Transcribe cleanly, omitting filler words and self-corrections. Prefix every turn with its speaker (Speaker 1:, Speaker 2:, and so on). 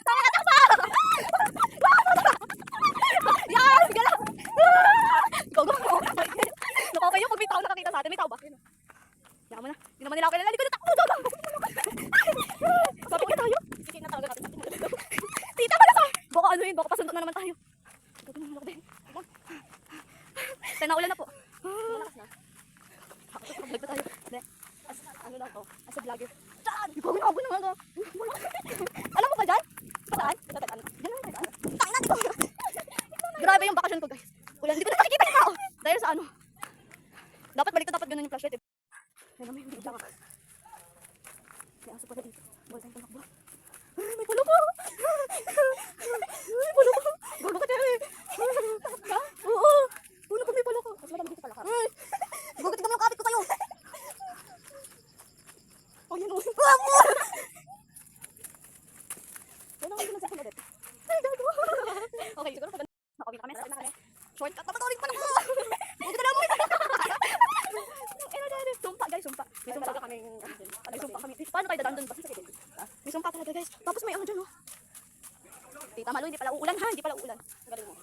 Speaker 1: Tama ka, takbo! Yan! Sige lang! Go, go! Nakakayo pag may tao nakakita sa atin. May tao ba? Yan mo na. Hindi naman nila ako kilala. Hindi ko na takbo! Go, go! Sabi ko tayo. Sige na talaga natin. Tita pala sa! Baka ano yun? Baka pasundo na naman tayo. Gabi naman ako din. Tayo na ulan na po. Malakas na. Vlog pa tayo. Ano lang to? As a vlogger. Saan? Ikaw na ako naman to. Alam mo ba dyan? Saan? Diyan naman tayo. Tayo na dito. Grabe yung bakasyon ko guys. Ulan. Hindi ko na nakikita yung tao. Dahil sa ano. Dapat balik dapat ganun yung flashlight eh. Yan naman yung bigla ka. May aso pala dito. Bawal tayong tumakbo. May pulo ko. May pulo ko. Gulo ka dyan eh. Ha? Oo. Pulo ko may pulo ko. Mas madami dito pala ka. Gulo tignan mo yung kapit ko sa'yo. Oh, yun o. Yan ang hindi nagsakon ulit. Ay, gago. Okay, siguro pag nakawin kami. Shortcut. Napatawin pa na ko. Huwag na mo. Sumpa guys, sumpa. May sumpa kami. May sumpa kami. Paano kayo dadaan doon? May sumpa talaga guys. Tapos may ano dyan oh. Tita Malu, hindi pala uulan ha. Hindi pala uulan. Galing mo.